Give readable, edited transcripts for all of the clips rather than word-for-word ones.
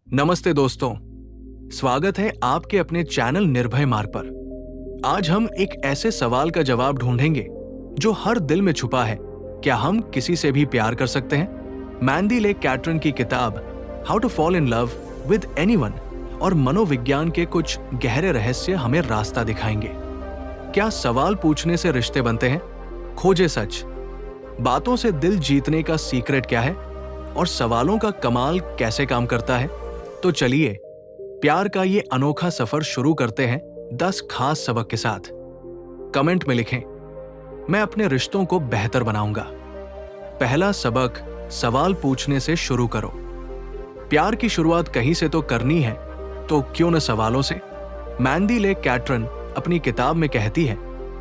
नमस्ते दोस्तों, स्वागत है आपके अपने चैनल निर्भय मार्ग पर। आज हम एक ऐसे सवाल का जवाब ढूंढेंगे जो हर दिल में छुपा है। क्या हम किसी से भी प्यार कर सकते हैं? मैंडी ले कैटरन की किताब how to fall in love with anyone और मनोविज्ञान के कुछ गहरे रहस्य हमें रास्ता दिखाएंगे। क्या सवाल पूछने से रिश्ते बनते हैं? खोजे सच। बातों से दिल जीतने का सीक्रेट क्या है और सवालों का कमाल कैसे काम करता है? तो चलिए प्यार का ये अनोखा सफर शुरू करते हैं 10 खास सबक के साथ। कमेंट में लिखें, मैं अपने रिश्तों को बेहतर बनाऊंगा। पहला सबक, सवाल पूछने से शुरू करो। प्यार की शुरुआत कहीं से तो करनी है, तो क्यों न सवालों से। मैंडी ले कैटरन अपनी किताब में कहती है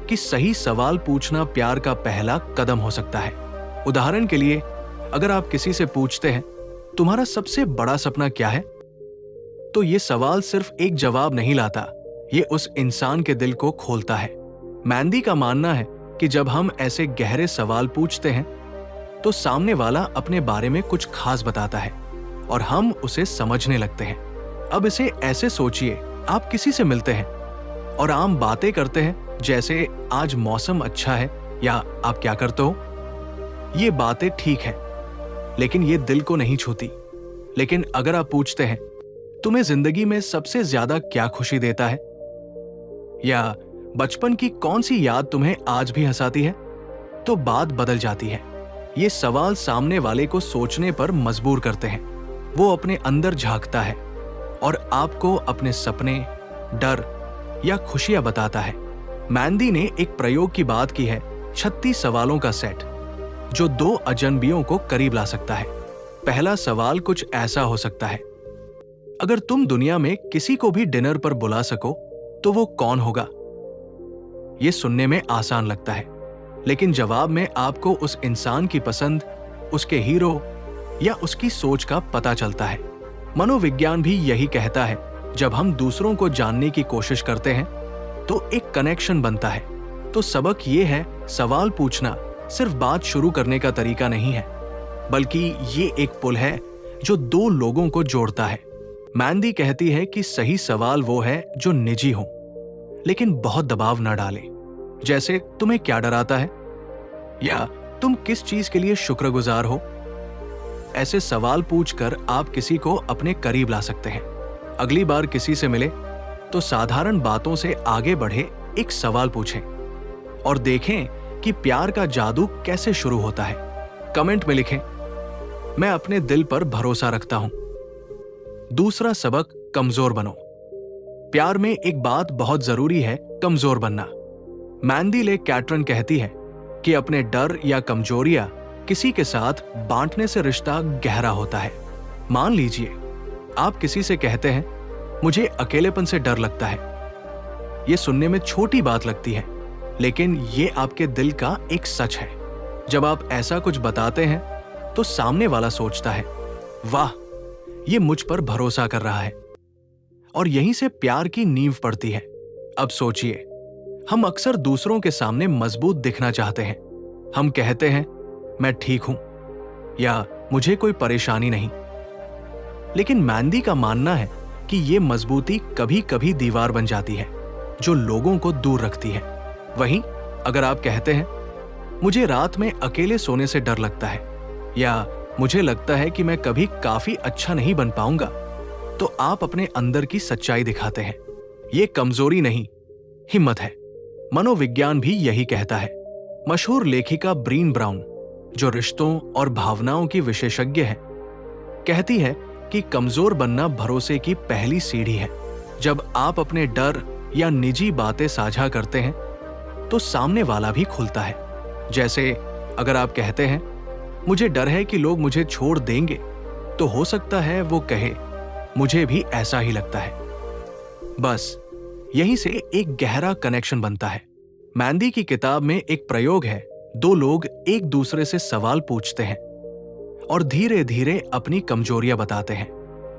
कि सही सवाल पूछना प्यार का पहला कदम हो सकता है। उदाहरण के लिए, अगर आप किसी से पूछते हैं, तुम्हारा सबसे बड़ा सपना क्या है? तो ये सवाल सिर्फ एक जवाब नहीं लाता, ये उस इंसान के दिल को खोलता है। मैंडी का मानना है कि जब हम ऐसे गहरे सवाल पूछते हैं तो सामने वाला अपने बारे में कुछ खास बताता है और हम उसे समझने लगते हैं। अब इसे ऐसे सोचिए, आप किसी से मिलते हैं और आम बातें करते हैं, जैसे आज मौसम अच्छा है या आप क्या करते हो। ये बातें ठीक है, लेकिन ये दिल को नहीं छूती। लेकिन अगर आप पूछते हैं, तुम्हें जिंदगी में सबसे ज्यादा क्या खुशी देता है, या बचपन की कौन सी याद तुम्हें आज भी हंसाती है, तो बात बदल जाती है। ये सवाल सामने वाले को सोचने पर मजबूर करते हैं। वो अपने अंदर झांकता है और आपको अपने सपने, डर या खुशियां बताता है। मैंडी ने एक प्रयोग की बात की है, 36 सवालों का सेट जो 2 अजनबियों को करीब ला सकता है। पहला सवाल कुछ ऐसा हो सकता है, अगर तुम दुनिया में किसी को भी डिनर पर बुला सको तो वो कौन होगा? ये सुनने में आसान लगता है, लेकिन जवाब में आपको उस इंसान की पसंद, उसके हीरो या उसकी सोच का पता चलता है। मनोविज्ञान भी यही कहता है, जब हम दूसरों को जानने की कोशिश करते हैं तो एक कनेक्शन बनता है। तो सबक ये है, सवाल पूछना सिर्फ बात शुरू करने का तरीका नहीं है, बल्कि ये एक पुल है जो 2 लोगों को जोड़ता है। मैंडी कहती है कि सही सवाल वो है जो निजी हो, लेकिन बहुत दबाव न डाले। जैसे, तुम्हें क्या डराता है, या तुम किस चीज के लिए शुक्रगुजार हो। ऐसे सवाल पूछकर आप किसी को अपने करीब ला सकते हैं। अगली बार किसी से मिले तो साधारण बातों से आगे बढ़े एक सवाल पूछें और देखें कि प्यार का जादू कैसे शुरू होता है। कमेंट में लिखें, मैं अपने दिल पर भरोसा रखता हूं। दूसरा सबक, कमजोर बनो। प्यार में एक बात बहुत जरूरी है, कमजोर बनना। मैंडी ले कैटरन कहती है कि अपने डर या कमजोरियां किसी के साथ बांटने से रिश्ता गहरा होता है। मान लीजिए आप किसी से कहते हैं, मुझे अकेलेपन से डर लगता है। ये सुनने में छोटी बात लगती है, लेकिन ये आपके दिल का एक सच है। जब आप ऐसा कुछ बताते हैं तो सामने वाला सोचता है, वाह, ये मुझ पर भरोसा कर रहा है, और यहीं से प्यार की नींव पड़ती है। अब सोचिए, हम अक्सर दूसरों के सामने मजबूत दिखना चाहते हैं। हम कहते हैं, मैं ठीक हूं या मुझे कोई परेशानी नहीं। लेकिन मैंडी का मानना है कि ये मजबूती कभी कभी दीवार बन जाती है जो लोगों को दूर रखती है। वहीं अगर आप कहते हैं, मुझे रात में अकेले सोने से डर लगता है, या मुझे लगता है कि मैं कभी काफी अच्छा नहीं बन पाऊंगा, तो आप अपने अंदर की सच्चाई दिखाते हैं। ये कमजोरी नहीं, हिम्मत है। मनोविज्ञान भी यही कहता है। मशहूर लेखिका ब्रीन ब्राउन, जो रिश्तों और भावनाओं की विशेषज्ञ है, कहती है कि कमजोर बनना भरोसे की पहली सीढ़ी है। जब आप अपने डर या निजी बातें साझा करते हैं तो सामने वाला भी खुलता है। जैसे, अगर आप कहते हैं, मुझे डर है कि लोग मुझे छोड़ देंगे, तो हो सकता है वो कहे, मुझे भी ऐसा ही लगता है। बस यहीं से एक गहरा कनेक्शन बनता है। मैंडी की किताब में एक प्रयोग है, 2 लोग एक दूसरे से सवाल पूछते हैं और धीरे धीरे अपनी कमजोरियां बताते हैं।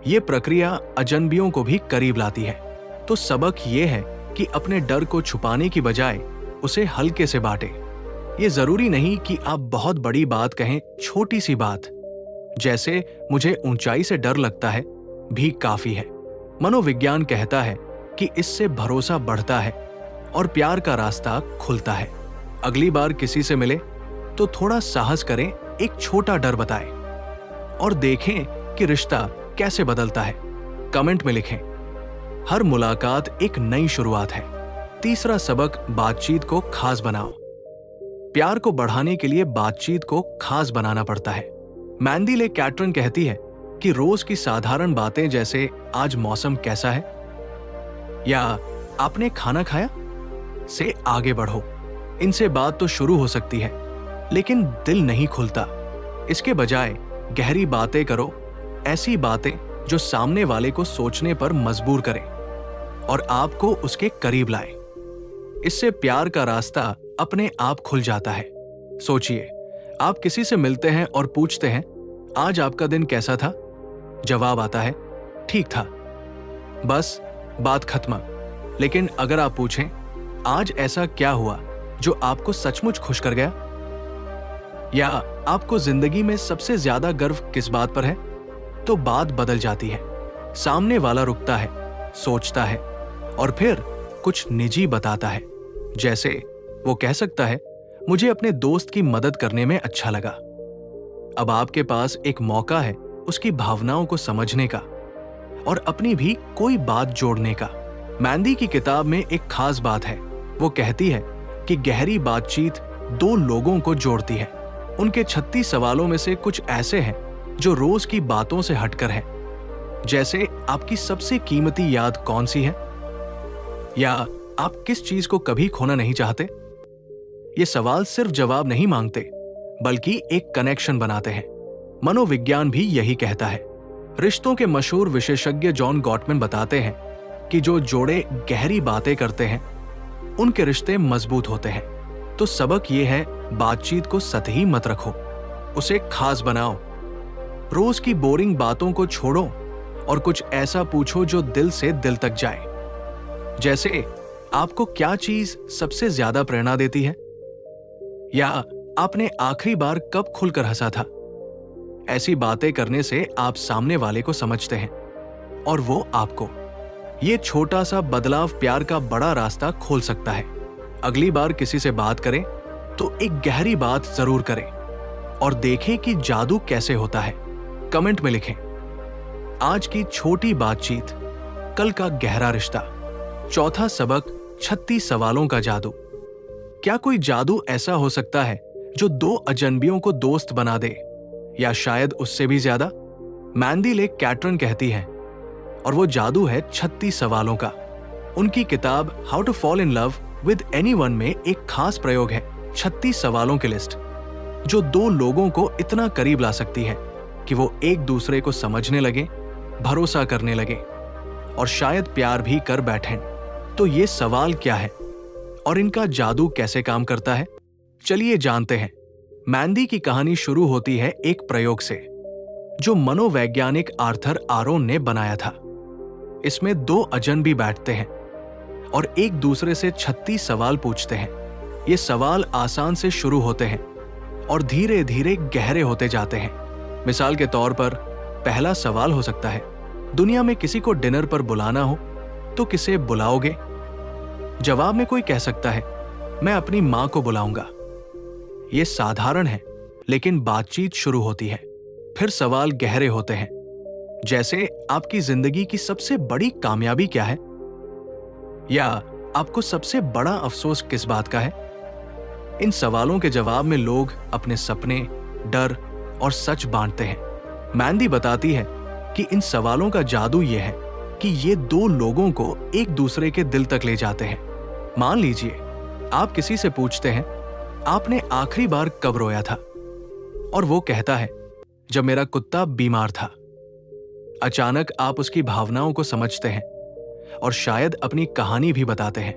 ये प्रक्रिया अजनबियों को भी करीब लाती है। तो सबक ये है कि अपने डर को छुपाने की बजाय उसे हल्के से बांटे। ये जरूरी नहीं कि आप बहुत बड़ी बात कहें, छोटी सी बात, जैसे मुझे ऊंचाई से डर लगता है, भी काफी है। मनोविज्ञान कहता है कि इससे भरोसा बढ़ता है और प्यार का रास्ता खुलता है। अगली बार किसी से मिले तो थोड़ा साहस करें, एक छोटा डर बताएं और देखें कि रिश्ता कैसे बदलता है। कमेंट में लिखें, हर मुलाकात एक नई शुरुआत है। तीसरा सबक, बातचीत को खास बनाओ। प्यार को बढ़ाने के लिए बातचीत को खास बनाना पड़ता है। मैंडी ले कैटरन कहती है कि रोज की साधारण बातें जैसे आज मौसम कैसा है या आपने खाना खाया से आगे बढ़ो। इनसे बात तो शुरू हो सकती है लेकिन दिल नहीं खुलता। इसके बजाय गहरी बातें करो, ऐसी बातें जो सामने वाले को सोचने पर मजबूर करें और आपको उसके करीब लाए। इससे प्यार का रास्ता अपने आप खुल जाता है। सोचिए, आप किसी से मिलते हैं और पूछते हैं, आज आपका दिन कैसा था? जवाब आता है, ठीक था। बस बात खत्म। लेकिन अगर आप पूछें, आज ऐसा क्या हुआ जो आपको सचमुच खुश कर गया? या आपको जिंदगी में सबसे ज्यादा गर्व किस बात पर है? तो बात बदल जाती है। सामने वाला रुकता है, सोचता है और फिर कुछ निजी बताता है। जैसे वो कह सकता है, मुझे अपने दोस्त की मदद करने में अच्छा लगा। अब आपके पास एक मौका है उसकी भावनाओं को समझने का और अपनी भी कोई बात जोड़ने का। मैंडी की किताब में एक खास बात है। वो कहती है कि गहरी बातचीत दो लोगों को जोड़ती है। उनके 36 सवालों में से कुछ ऐसे हैं जो रोज की बातों से हटकर हैं। जैसे, आपकी सबसे कीमती याद कौन सी है? या आप किस चीज को कभी खोना नहीं चाहते? ये सवाल सिर्फ जवाब नहीं मांगते बल्कि एक कनेक्शन बनाते हैं। मनोविज्ञान भी यही कहता है। रिश्तों के मशहूर विशेषज्ञ जॉन गॉटमैन बताते हैं कि जो जोड़े गहरी बातें करते हैं उनके रिश्ते मजबूत होते हैं। तो सबक ये है, बातचीत को सतही मत रखो, उसे खास बनाओ। रोज की बोरिंग बातों को छोड़ो और कुछ ऐसा पूछो जो दिल से दिल तक जाए। जैसे, आपको क्या चीज सबसे ज्यादा प्रेरणा देती है? या आपने आखिरी बार कब खुलकर हंसा था? ऐसी बातें करने से आप सामने वाले को समझते हैं और वो आपको। ये छोटा सा बदलाव प्यार का बड़ा रास्ता खोल सकता है। अगली बार किसी से बात करें तो एक गहरी बात जरूर करें और देखें कि जादू कैसे होता है। कमेंट में लिखें, आज की छोटी बातचीत, कल का गहरा रिश्ता। चौथा सबक, 36 सवालों का जादू। क्या कोई जादू ऐसा हो सकता है जो दो अजनबियों को दोस्त बना दे, या शायद उससे भी ज्यादा? मैंडी ले कैटरन कहती है, और वो जादू है 36 सवालों का। उनकी किताब how to fall in love with anyone में एक खास प्रयोग है 36 सवालों की लिस्ट, जो दो लोगों को इतना करीब ला सकती है कि वो एक दूसरे को समझने लगे, भरोसा करने लगे और शायद प्यार भी कर बैठें। तो ये सवाल क्या है और इनका जादू कैसे काम करता है? चलिए जानते हैं। मैंडी की कहानी शुरू होती है एक प्रयोग से जो मनोवैज्ञानिक आर्थर आरोन ने बनाया था। इसमें दो अजनबी बैठते हैं और एक दूसरे से 36 सवाल पूछते हैं। ये सवाल आसान से शुरू होते हैं और धीरे धीरे गहरे होते जाते हैं। मिसाल के तौर पर, पहला सवाल हो सकता है, दुनिया में किसी को डिनर पर बुलाना हो तो किसे बुलाओगे? जवाब में कोई कह सकता है, मैं अपनी मां को बुलाऊंगा। यह साधारण है, लेकिन बातचीत शुरू होती है। फिर सवाल गहरे होते हैं, जैसे आपकी जिंदगी की सबसे बड़ी कामयाबी क्या है? या आपको सबसे बड़ा अफसोस किस बात का है? इन सवालों के जवाब में लोग अपने सपने, डर और सच बांटते हैं। मैंडी बताती है कि इन सवालों का जादू यह है कि ये दो लोगों को एक दूसरे के दिल तक ले जाते हैं। मान लीजिए, आप किसी से पूछते हैं, आपने आखिरी बार कब रोया था? और वो कहता है, जब मेरा कुत्ता बीमार था। अचानक आप उसकी भावनाओं को समझते हैं और शायद अपनी कहानी भी बताते हैं।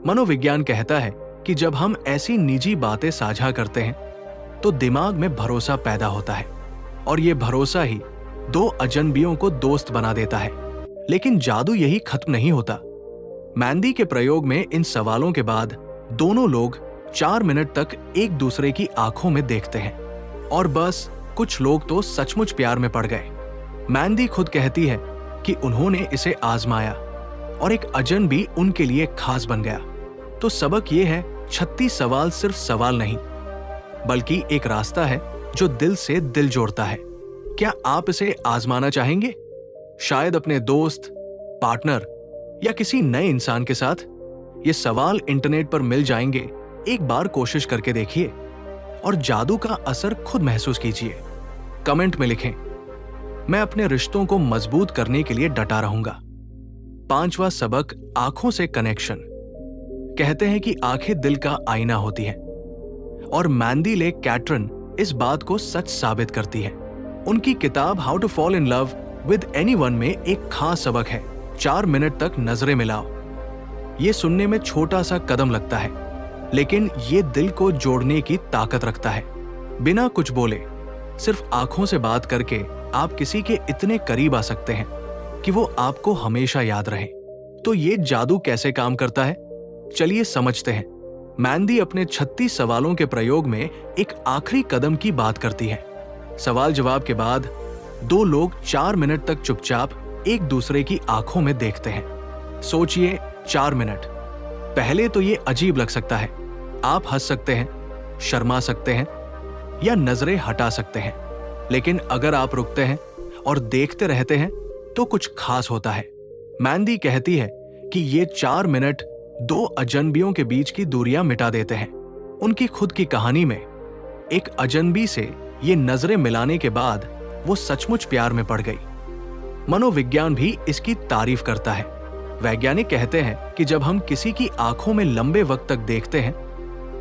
मनोविज्ञान कहता है कि जब हम ऐसी निजी बातें साझा करते हैं तो दिमाग में भरोसा पैदा होता है और ये भरोसा ही दो अजनबियों को दोस्त बना देता है। लेकिन जादू यही खत्म नहीं होता। मैंडी के प्रयोग में इन सवालों के बाद दोनों लोग 4 मिनट तक एक दूसरे की आंखों में देखते हैं और बस कुछ लोग तो सचमुच प्यार में पड़ गए। मैंडी खुद कहती है कि उन्होंने इसे आजमाया और एक अजनबी उनके लिए खास बन गया। तो सबक ये है, 36 सवाल सिर्फ सवाल नहीं, बल्कि एक रास्ता है जो दिल से दिल जोड़ता है। क्या आप इसे आजमाना चाहेंगे? शायद अपने दोस्त, पार्टनर या किसी नए इंसान के साथ। ये सवाल इंटरनेट पर मिल जाएंगे, एक बार कोशिश करके देखिए और जादू का असर खुद महसूस कीजिए। कमेंट में लिखें, मैं अपने रिश्तों को मजबूत करने के लिए डटा रहूंगा। 5वां सबक, आंखों से कनेक्शन। कहते हैं कि आंखें दिल का आईना होती हैं और मैंडी ले कैटरन इस बात को सच साबित करती है। उनकी किताब how to fall in love with anyone में एक खास सबक है, 4 मिनट तक नजरें मिलाओ। ये सुनने में छोटा सा कदम लगता है, लेकिन ये दिल को जोड़ने की ताकत रखता है। बिना कुछ बोले, सिर्फ आंखों से बात करके आप किसी के इतने करीब आ सकते हैं कि वो आपको हमेशा याद रहे। तो ये जादू कैसे काम करता है, चलिए समझते हैं। मैंडी अपने 36 सवालों के प्रयोग में एक आखिरी कदम की बात करती है। सवाल जवाब के बाद 2 लोग 4 मिनट तक चुपचाप एक दूसरे की आंखों में देखते हैं। सोचिए, 4 मिनट। पहले तो ये अजीब लग सकता है। आप हंस सकते हैं, शर्मा सकते हैं या नजरें हटा सकते हैं, लेकिन अगर आप रुकते हैं और देखते रहते हैं तो कुछ खास होता है। मैंडी कहती है कि ये 4 मिनट 2 अजनबियों के बीच की दूरियां मिटा देते हैं। उनकी खुद की कहानी में एक अजनबी से ये नजरें मिलाने के बाद वो सचमुच प्यार में पड़ गई। मनोविज्ञान भी इसकी तारीफ करता है। वैज्ञानिक कहते हैं कि जब हम किसी की आंखों में लंबे वक्त तक देखते हैं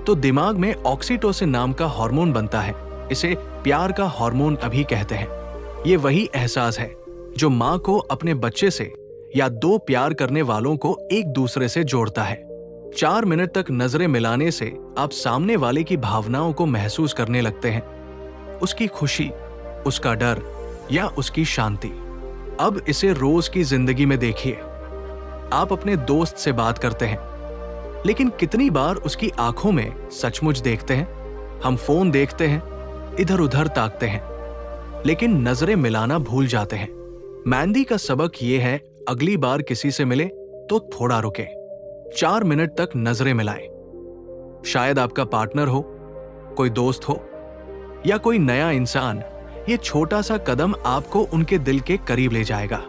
तो दिमाग में ऑक्सीटोसिन नाम का हार्मोन बनता है। इसे प्यार का हार्मोन अभी कहते हैं। ये वही एहसास है जो माँ को अपने बच्चे से या 2 प्यार करने वालों को एक दूसरे से जोड़ता है। 4 मिनट तक नजरें मिलाने से आप सामने वाले की भावनाओं को महसूस करने लगते हैं, उसकी खुशी, उसका डर या उसकी शांति। अब इसे रोज की जिंदगी में देखिए। आप अपने दोस्त से बात करते हैं, लेकिन कितनी बार उसकी आंखों में सचमुच देखते हैं? हम फोन देखते हैं, इधर उधर ताकते हैं, लेकिन नजरें मिलाना भूल जाते हैं। मैंडी का सबक ये है, अगली बार किसी से मिले तो थोड़ा रुके, 4 मिनट तक नजरें मिलाएं। शायद आपका पार्टनर हो, कोई दोस्त हो या कोई नया इंसान। ये छोटा सा कदम आपको उनके दिल के करीब ले जाएगा।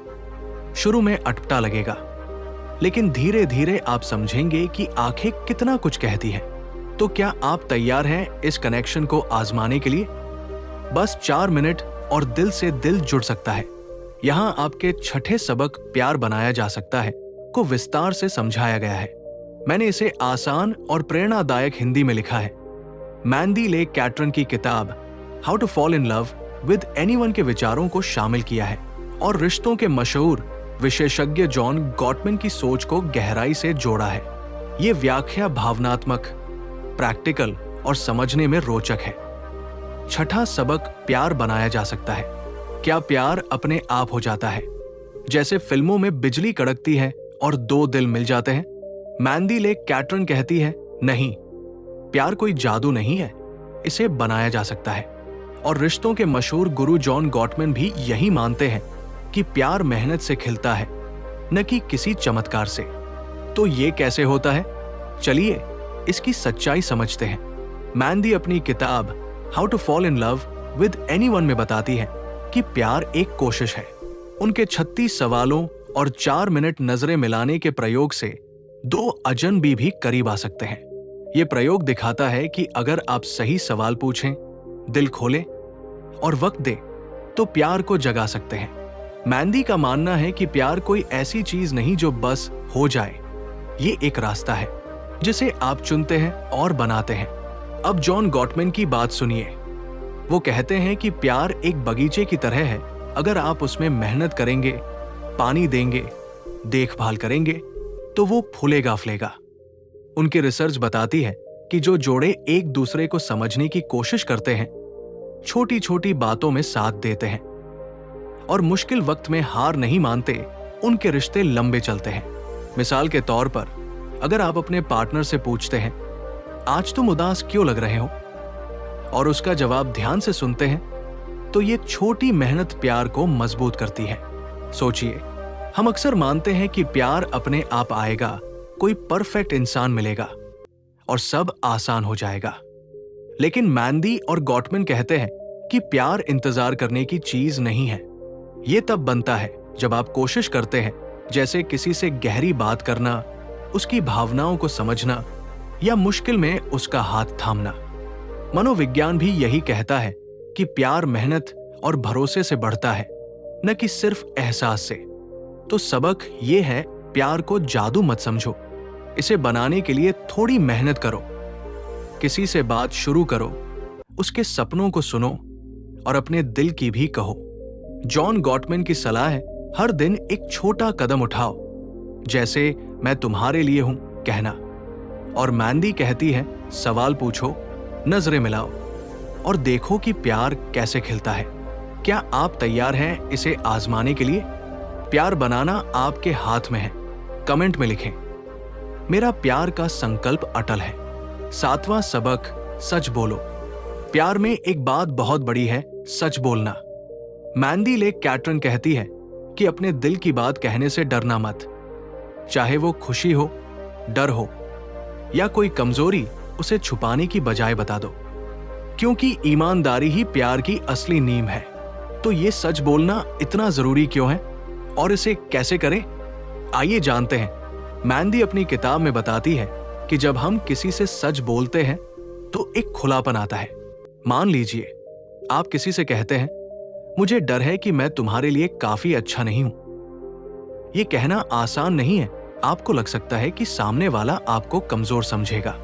शुरू में अटपटा लगेगा, लेकिन धीरे धीरे आप समझेंगे कि आंखें कितना कुछ कहती हैं। तो क्या आप तैयार हैं इस कनेक्शन को आजमाने के लिए? बस 4 मिनट और दिल से दिल जुड़ सकता है। यहाँ आपके 6ठे सबक, प्यार बनाया जा सकता है, को विस्तार से समझाया गया है। मैंने इसे आसान और प्रेरणादायक हिंदी में लिखा है। मैंडी ले कैटरन की किताब how to fall in love with anyone के विचारों को शामिल किया है और रिश्तों के मशहूर विशेषज्ञ जॉन गॉटमैन की सोच को गहराई से जोड़ा है। ये व्याख्या भावनात्मक, प्रैक्टिकल और समझने में रोचक है। 6ठा सबक, प्यार बनाया जा सकता है। क्या प्यार अपने आप हो जाता है, जैसे फिल्मों में बिजली कड़कती है और 2 दिल मिल जाते हैं? मैंडी ले कैटरन कहती है, नहीं, प्यार कोई जादू नहीं है, इसे बनाया जा सकता है। और रिश्तों के मशहूर गुरु जॉन गॉटमैन भी यही मानते हैं कि प्यार मेहनत से खिलता है, न कि किसी चमत्कार से। तो ये कैसे होता है? चलिए इसकी सच्चाई समझते हैं। मैंडी अपनी किताब how to fall in love with anyone में बताती है कि प्यार एक कोशिश है। उनके 36 सवालों और 4 मिनट नजरें मिलाने के प्रयोग से 2 अजनबी भी करीब आ सकते हैं। ये प्रयोग दिखाता है कि अगर आप सही सवाल पूछें, दिल खोलें और वक्त दें, तो प्यार को जगा सकते हैं। मैंडी का मानना है कि प्यार कोई ऐसी चीज नहीं जो बस हो जाए। ये एक रास्ता है जिसे आप चुनते हैं और बनाते हैं। अब जॉन गॉटमैन की बात सुनिए। वो कहते हैं कि प्यार एक बगीचे की तरह है। अगर आप उसमें मेहनत करेंगे, पानी देंगे, देखभाल करेंगे, तो वो फूलेगा फलेगा। उनकी रिसर्च बताती है कि जो जोड़े एक दूसरे को समझने की कोशिश करते हैं, छोटी छोटी बातों में साथ देते हैं और मुश्किल वक्त में हार नहीं मानते, उनके रिश्ते लंबे चलते हैं। मिसाल के तौर पर, अगर आप अपने पार्टनर से पूछते हैं, आज तुम उदास क्यों लग रहे हो, और उसका जवाब ध्यान से सुनते हैं, तो ये छोटी मेहनत प्यार को मजबूत करती है। सोचिए, हम अक्सर मानते हैं कि प्यार अपने आप आएगा, कोई परफेक्ट इंसान मिलेगा और सब आसान हो जाएगा। लेकिन मैंडी और गॉटमैन कहते हैं कि प्यार इंतजार करने की चीज नहीं है। ये तब बनता है जब आप कोशिश करते हैं, जैसे किसी से गहरी बात करना, उसकी भावनाओं को समझना या मुश्किल में उसका हाथ थामना। मनोविज्ञान भी यही कहता है कि प्यार मेहनत और भरोसे से बढ़ता है, न कि सिर्फ एहसास से। तो सबक ये है, प्यार को जादू मत समझो। इसे बनाने के लिए थोड़ी मेहनत करो। किसी से बात शुरू करो, उसके सपनों को सुनो और अपने दिल की भी कहो। जॉन गॉटमैन की सलाह है, हर दिन एक छोटा कदम उठाओ, जैसे मैं तुम्हारे लिए हूं कहना। और मैंडी कहती है, सवाल पूछो, नजरें मिलाओ और देखो कि प्यार कैसे खिलता है। क्या आप तैयार हैं इसे आजमाने के लिए? प्यार बनाना आपके हाथ में है। कमेंट में लिखें, मेरा प्यार का संकल्प अटल है। 7वां सबक, सच बोलो। प्यार में एक बात बहुत बड़ी है, सच बोलना। मैंडी ले कैटरन कहती है कि अपने दिल की बात कहने से डरना मत। चाहे वो खुशी हो, डर हो या कोई कमजोरी, उसे छुपाने की बजाय बता दो, क्योंकि ईमानदारी ही प्यार की असली नींव है। तो ये सच बोलना इतना जरूरी क्यों है और इसे कैसे करें? आइए जानते हैं। मैंडी अपनी किताब में बताती है कि जब हम किसी से सच बोलते हैं तो एक खुलापन आता है। मान लीजिए आप किसी से कहते हैं, मुझे डर है कि मैं तुम्हारे लिए काफी अच्छा नहीं हूं। यह कहना आसान नहीं है। आपको लग सकता है कि सामने वाला आपको कमजोर समझेगा,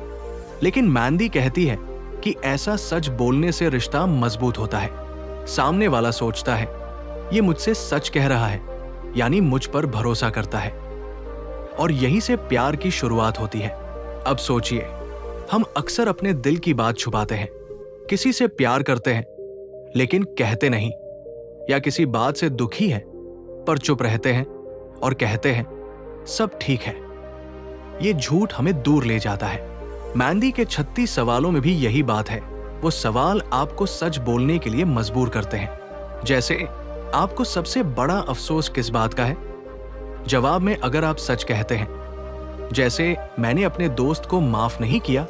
लेकिन मैंडी कहती है कि ऐसा सच बोलने से रिश्ता मजबूत होता है। सामने वाला सोचता है, ये मुझसे सच कह रहा है, यानी मुझ पर भरोसा करता है, और यहीं से प्यार की शुरुआत होती है। अब सोचिए, हम अक्सर अपने दिल की बात छुपाते हैं। किसी से प्यार करते हैं लेकिन कहते नहीं, या किसी बात से दुखी हैं पर चुप रहते हैं और कहते हैं सब ठीक है। ये झूठ हमें दूर ले जाता है। मैंडी के 36 सवालों में भी यही बात है। वो सवाल आपको सच बोलने के लिए मजबूर करते हैं। जैसे, आपको सबसे बड़ा अफसोस किस बात का है? जवाब में अगर आप सच कहते हैं, जैसे मैंने अपने दोस्त को माफ नहीं किया,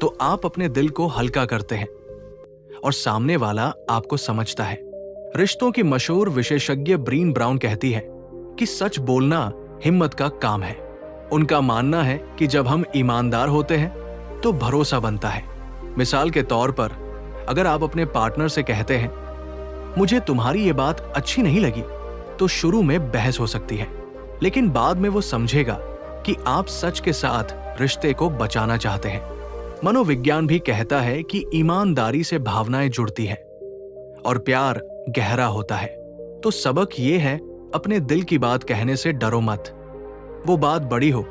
तो आप अपने दिल को हल्का करते हैं और सामने वाला आपको समझता है। रिश्तों की मशहूर विशेषज्ञ ब्रीन ब्राउन कहती है कि सच बोलना हिम्मत का काम है। उनका मानना है कि जब हम ईमानदार होते हैं तो भरोसा बनता है। मिसाल के तौर पर, अगर आप अपने पार्टनर से कहते हैं, मुझे तुम्हारी ये बात अच्छी नहीं लगी, तो शुरू में बहस हो सकती है, लेकिन बाद में वो समझेगा कि आप सच के साथ रिश्ते को बचाना चाहते हैं। मनोविज्ञान भी कहता है कि ईमानदारी से भावनाएं जुड़ती है और प्यार गहरा होता है। तो सबक ये है, अपने दिल की बात कहने से डरो मत। वो बात बड़ी हो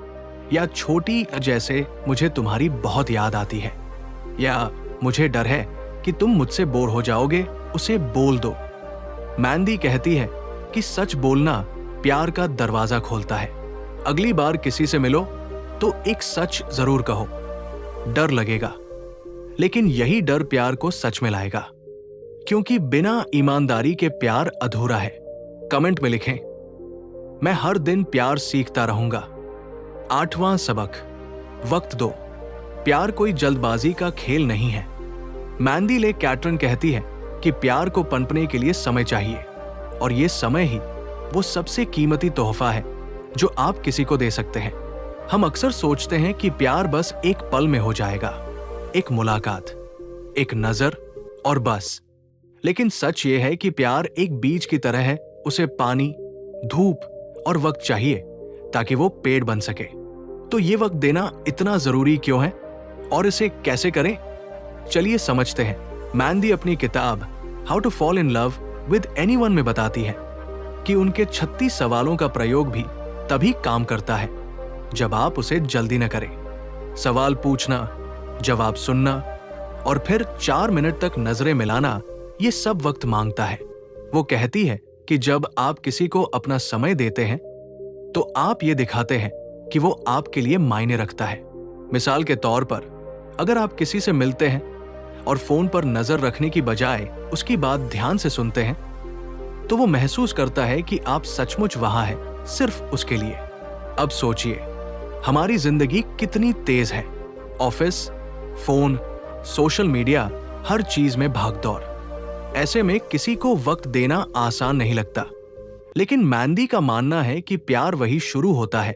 या छोटी, जैसे मुझे तुम्हारी बहुत याद आती है या मुझे डर है कि तुम मुझसे बोर हो जाओगे, उसे बोल दो। मैंडी कहती है कि सच बोलना प्यार का दरवाजा खोलता है। अगली बार किसी से मिलो तो एक सच जरूर कहो। डर लगेगा, लेकिन यही डर प्यार को सच में लाएगा, क्योंकि बिना ईमानदारी के प्यार अधूरा है। कमेंट में लिखें, मैं हर दिन प्यार सीखता रहूंगा। 8वां सबक, वक्त दो। प्यार कोई जल्दबाजी का खेल नहीं है। मैंडी ले कैटरन कहती है कि प्यार को पनपने के लिए समय चाहिए, और ये समय ही वो सबसे कीमती तोहफा है जो आप किसी को दे सकते हैं। हम अक्सर सोचते हैं कि प्यार बस एक पल में हो जाएगा, एक मुलाकात, एक नजर और बस। लेकिन सच ये है कि प्यार एक बीज की तरह है। उसे पानी, धूप और वक्त चाहिए ताकि वो पेड़ बन सके। तो ये वक्त देना इतना जरूरी क्यों है और इसे कैसे करें? चलिए समझते हैं। मैंडी अपनी किताब how to fall in love with anyone में बताती है कि उनके 36 सवालों का प्रयोग भी तभी काम करता है जब आप उसे जल्दी न करें। सवाल पूछना, जवाब सुनना और फिर 4 मिनट तक नजरें मिलाना, ये सब वक्त मांगता है। वो कहती है कि जब आप किसी को अपना समय देते हैं तो आप ये दिखाते हैं कि वो आपके लिए मायने रखता है। मिसाल के तौर पर, अगर आप किसी से मिलते हैं और फोन पर नजर रखने की बजाय उसकी बात ध्यान से सुनते हैं, तो वो महसूस करता है कि आप सचमुच वहां हैं, सिर्फ उसके लिए। अब सोचिए, हमारी जिंदगी कितनी तेज है। ऑफिस, फोन, सोशल मीडिया, हर चीज में भागदौड़। ऐसे में किसी को वक्त देना आसान नहीं लगता। लेकिन मैंडी का मानना है कि प्यार वही शुरू होता है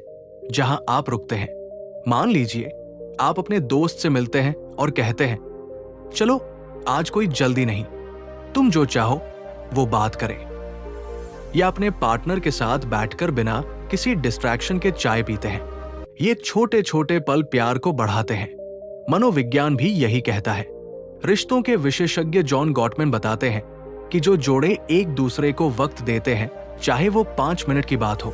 जहां आप रुकते हैं। मान लीजिए आप अपने दोस्त से मिलते हैं और कहते हैं, चलो आज कोई जल्दी नहीं, तुम जो चाहो वो बात करें। या अपने पार्टनर के साथ बैठकर बिना किसी डिस्ट्रैक्शन के चाय पीते हैं। ये छोटे छोटे पल प्यार को बढ़ाते हैं। मनोविज्ञान भी यही कहता है। रिश्तों के विशेषज्ञ जॉन गॉटमैन बताते हैं कि जो जोड़े एक दूसरे को वक्त देते हैं, चाहे वो 5 मिनट की बात हो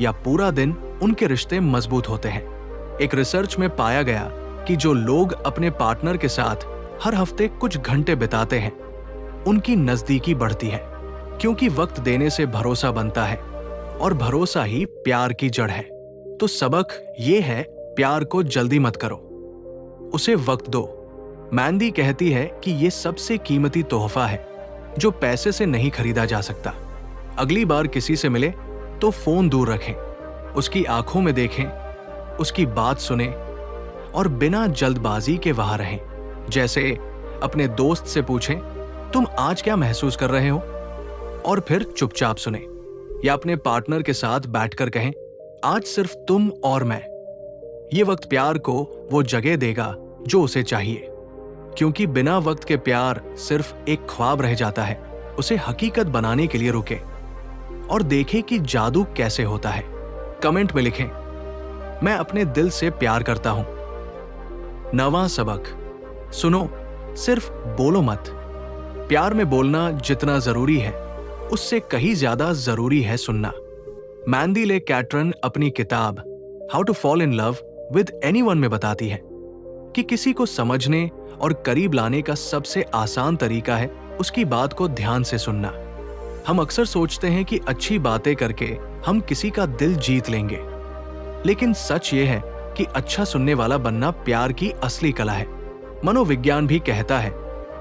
या पूरा दिन, उनके रिश्ते मजबूत होते हैं। एक रिसर्च में पाया गया कि जो लोग अपने पार्टनर के साथ हर हफ्ते कुछ घंटे बिताते हैं, उनकी नजदीकी बढ़ती है, क्योंकि वक्त देने से भरोसा बनता है और भरोसा ही प्यार की जड़ है। तो सबक ये है, प्यार को जल्दी मत करो, उसे वक्त दो। मैंडी कहती है कि ये सबसे कीमती तोहफा है जो पैसे से नहीं खरीदा जा सकता। अगली बार किसी से मिले तो फोन दूर रखें, उसकी आंखों में देखें, उसकी बात सुने और बिना जल्दबाजी के वहां रहें। जैसे अपने दोस्त से पूछें, तुम आज क्या महसूस कर रहे हो, और फिर चुपचाप सुने। या अपने पार्टनर के साथ बैठकर कहें, आज सिर्फ तुम और मैं। ये वक्त प्यार को वो जगह देगा जो उसे चाहिए, क्योंकि बिना वक्त के प्यार सिर्फ एक ख्वाब रह जाता है। उसे हकीकत बनाने के लिए रुके और देखें कि जादू कैसे होता है। कमेंट में लिखें, मैं अपने दिल से प्यार करता हूं। नवा सबक, सुनो, सिर्फ बोलो मत। प्यार में बोलना जितना जरूरी है, उससे कहीं ज्यादा जरूरी है सुनना। मैंडी ले कैटरन अपनी किताब how to fall in love with anyone में बताती है कि किसी को समझने और करीब लाने का सबसे आसान तरीका है उसकी बात को ध्यान से सुनना। हम अक्सर सोचते हैं कि अच्छी बातें करके हम किसी का दिल जीत लेंगे, लेकिन सच ये है कि अच्छा सुनने वाला बनना प्यार की असली कला है। मनोविज्ञान भी कहता है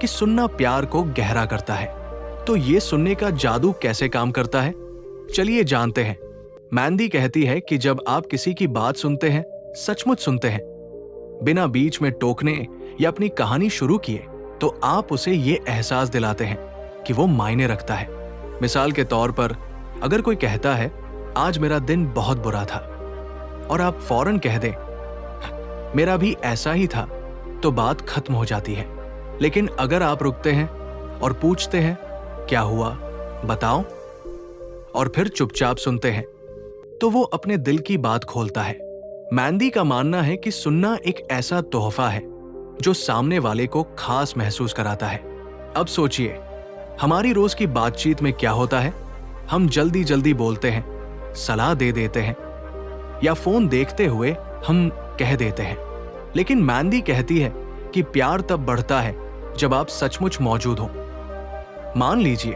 कि सुनना प्यार को गहरा करता है। तो ये सुनने का जादू कैसे काम करता है, चलिए जानते हैं। मैंडी कहती है कि जब आप किसी की बात सुनते हैं, सचमुच सुनते हैं, बिना बीच में टोकने या अपनी कहानी शुरू किए, तो आप उसे ये एहसास दिलाते हैं कि वो मायने रखता है। मिसाल के तौर पर, अगर कोई कहता है, आज मेरा दिन बहुत बुरा था, और आप फौरन कह दें, मेरा भी ऐसा ही था, तो बात खत्म हो जाती है। लेकिन अगर आप रुकते हैं और पूछते हैं, क्या हुआ, बताओ, और फिर चुपचाप सुनते हैं, तो वो अपने दिल की बात खोलता है। मैंडी का मानना है कि सुनना एक ऐसा तोहफा है जो सामने वाले को खास महसूस कराता है। अब सोचिए, हमारी रोज की बातचीत में क्या होता है? हम जल्दी जल्दी बोलते हैं, सलाह दे देते हैं, या फोन देखते हुए हम कह देते हैं। लेकिन मैंडी कहती है कि प्यार तब बढ़ता है जब आप सचमुच मौजूद हो। मान लीजिए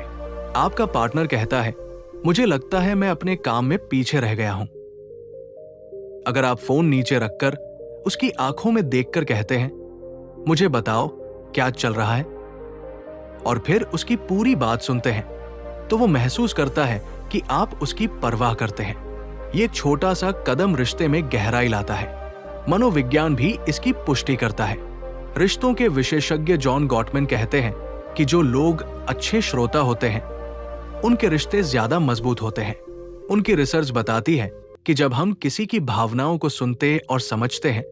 आपका पार्टनर कहता है, मुझे लगता है मैं अपने काम में पीछे रह गया हूं। अगर आप फोन नीचे रखकर उसकी आंखों में देखकर कहते हैं, मुझे बताओ क्या चल रहा है, और फिर उसकी पूरी बात सुनते हैं, तो वो महसूस करता है कि आप उसकी परवाह करते हैं। ये छोटा सा कदम रिश्ते में गहराई लाता है। मनोविज्ञान भी इसकी पुष्टि करता है। रिश्तों के विशेषज्ञ जॉन गॉटमैन कहते हैं कि जो लोग अच्छे श्रोता होते हैं, उनके रिश्ते ज्यादा मजबूत होते हैं। उनकी रिसर्च बताती है कि जब हम किसी की भावनाओं को सुनते और समझते हैं,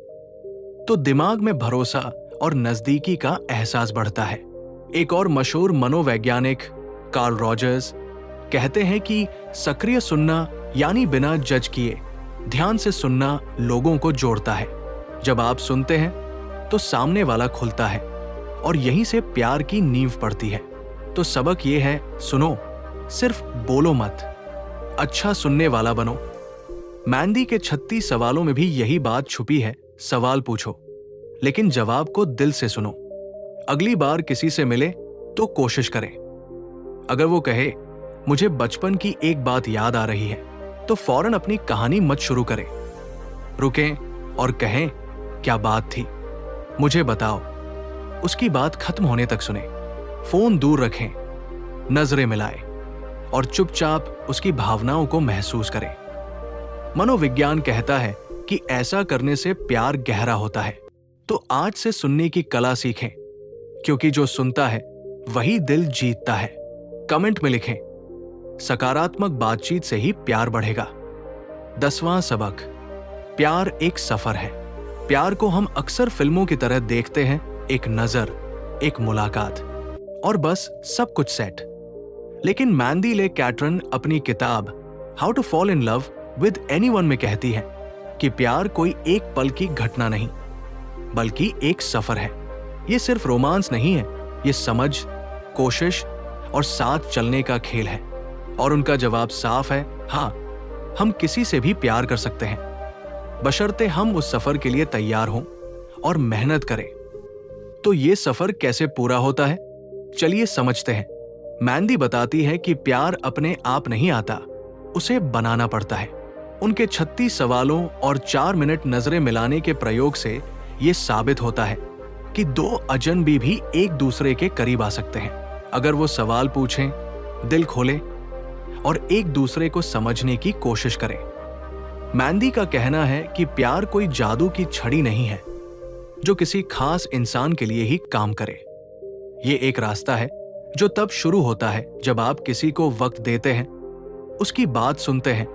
तो दिमाग में भरोसा और नजदीकी का एहसास बढ़ता है। एक और मशहूर मनोवैज्ञानिक कार्ल रॉजर्स कहते हैं कि सक्रिय सुनना यानी बिना जज किए ध्यान से सुनना लोगों को जोड़ता है। जब आप सुनते हैं तो सामने वाला खुलता है और यहीं से प्यार की नींव पड़ती है। तो सबक ये है, सुनो, सिर्फ बोलो मत, अच्छा सुनने वाला बनो। मैंडी के 36 सवालों में भी यही बात छुपी है। सवाल पूछो, लेकिन जवाब को दिल से सुनो। अगली बार किसी से मिले तो कोशिश करें, अगर वो कहे, मुझे बचपन की एक बात याद आ रही है, तो फौरन अपनी कहानी मत शुरू करें। रुकें और कहें, क्या बात थी, मुझे बताओ। उसकी बात खत्म होने तक सुने। फोन दूर रखें, नजरें मिलाएं और चुपचाप उसकी भावनाओं को महसूस करें। मनोविज्ञान कहता है कि ऐसा करने से प्यार गहरा होता है। तो आज से सुनने की कला सीखें, क्योंकि जो सुनता है वही दिल जीतता है। कमेंट में लिखें, सकारात्मक बातचीत से ही प्यार बढ़ेगा। 10वां सबक, प्यार एक सफर है। प्यार को हम अक्सर फिल्मों की तरह देखते हैं, एक नजर, एक मुलाकात और बस सब कुछ सेट। लेकिन मैंडी ले कैटरन अपनी किताब how to fall in love with anyone में कहती है कि प्यार कोई एक पल की घटना नहीं, बल्कि एक सफर है। ये सिर्फ रोमांस नहीं है, ये समझ, कोशिश और साथ चलने का खेल है। और उनका जवाब साफ है, हाँ, हम किसी से भी प्यार कर सकते हैं, बशर्ते हम उस सफर के लिए तैयार हों और मेहनत करें। तो ये सफर कैसे पूरा होता है, चलिए समझते हैं। मैंडी बताती है कि प्यार अपने आप नहीं आता, उसे बनाना पड़ता है। उनके 36 सवालों और 4 मिनट नजरें मिलाने के प्रयोग से ये साबित होता है कि दो अजनबी भी एक दूसरे के करीब आ सकते हैं, अगर वो सवाल पूछें, दिल खोलें और एक दूसरे को समझने की कोशिश करें। मैंडी का कहना है कि प्यार कोई जादू की छड़ी नहीं है जो किसी खास इंसान के लिए ही काम करे। ये एक रास्ता है जो तब शुरू होता है जब आप किसी को वक्त देते हैं, उसकी बात सुनते हैं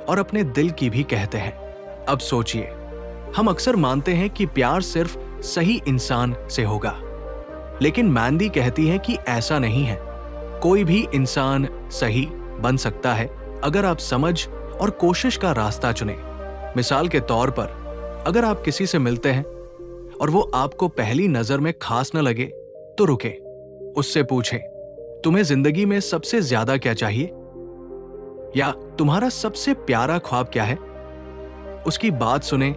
और अपने दिल की भी कहते हैं। अब सोचिए, हम अक्सर मानते हैं कि प्यार सिर्फ सही इंसान से होगा, लेकिन मैंडी कहती है कि ऐसा नहीं है। कोई भी इंसान सही बन सकता है अगर आप समझ और कोशिश का रास्ता चुने। मिसाल के तौर पर, अगर आप किसी से मिलते हैं और वो आपको पहली नजर में खास न लगे तो रुके, उससे पूछें, तुम्हें जिंदगी में सबसे ज्यादा क्या चाहिए, या तुम्हारा सबसे प्यारा ख्वाब क्या है। उसकी बात सुने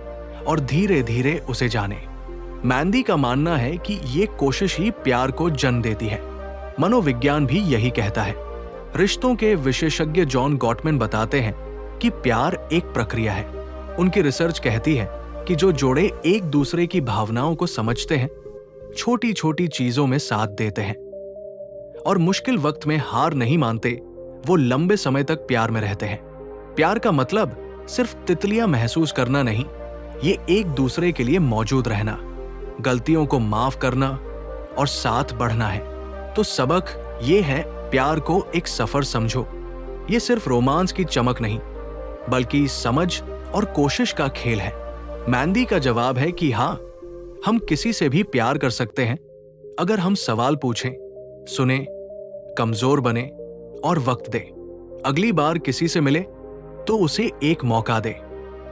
और धीरे धीरे उसे जाने। मैंडी का मानना है कि ये कोशिश ही प्यार को जन्म देती है। मनोविज्ञान भी यही कहता है। रिश्तों के विशेषज्ञ जॉन गॉटमैन बताते हैं कि प्यार एक प्रक्रिया है। उनकी रिसर्च कहती है कि जो जोड़े एक दूसरे की भावनाओं को समझते हैं, छोटी छोटी चीजों में साथ देते हैं और मुश्किल वक्त में हार नहीं मानते, वो लंबे समय तक प्यार में रहते हैं। प्यार का मतलब सिर्फ तितलियां महसूस करना नहीं, ये एक दूसरे के लिए मौजूद रहना, गलतियों को माफ करना और साथ बढ़ना है। तो सबक ये है, प्यार को एक सफर समझो। ये सिर्फ रोमांस की चमक नहीं, बल्कि समझ और कोशिश का खेल है। मैंडी का जवाब है कि हाँ, हम किसी से भी प्यार कर सकते हैं अगर हम सवाल पूछें, सुने, कमजोर बने और वक्त दे। अगली बार किसी से मिले तो उसे एक मौका दे,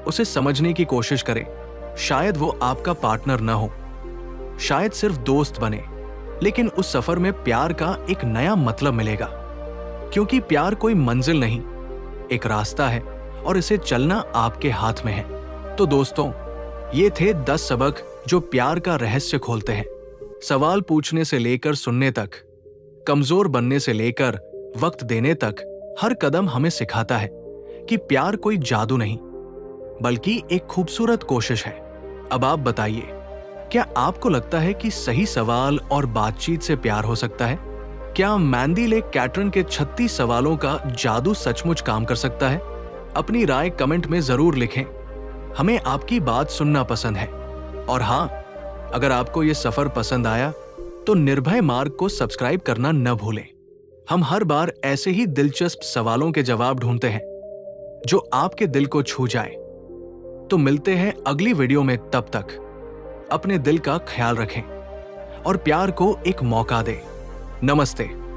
उसे समझने की कोशिश करें। शायद वो आपका पार्टनर न हो, शायद सिर्फ दोस्त बने, लेकिन उस सफर में प्यार का एक नया मतलब मिलेगा। क्योंकि प्यार कोई मंजिल नहीं, एक रास्ता है और इसे चलना आपके हाथ में है। तो दोस्तों, ये थे 10 सबक जो प्यार का रहस्य खोलते हैं। सवाल पूछने से लेकर सुनने तक, कमजोर बनने से लेकर वक्त देने तक, हर कदम हमें सिखाता है कि प्यार कोई जादू नहीं, बल्कि एक खूबसूरत कोशिश है। अब आप बताइए, क्या आपको लगता है कि सही सवाल और बातचीत से प्यार हो सकता है? क्या मैंडी ले कैटरन के 36 सवालों का जादू सचमुच काम कर सकता है? अपनी राय कमेंट में जरूर लिखें। हमें आपकी बात सुनना पसंद है। और हाँ, अगर आपको ये सफर पसंद आया तो निर्भय मार्ग को सब्सक्राइब करना न भूलें। हम हर बार ऐसे ही दिलचस्प सवालों के जवाब ढूंढते हैं जो आपके दिल को छू जाए। तो मिलते हैं अगली वीडियो में, तब तक अपने दिल का ख्याल रखें और प्यार को एक मौका दें। नमस्ते।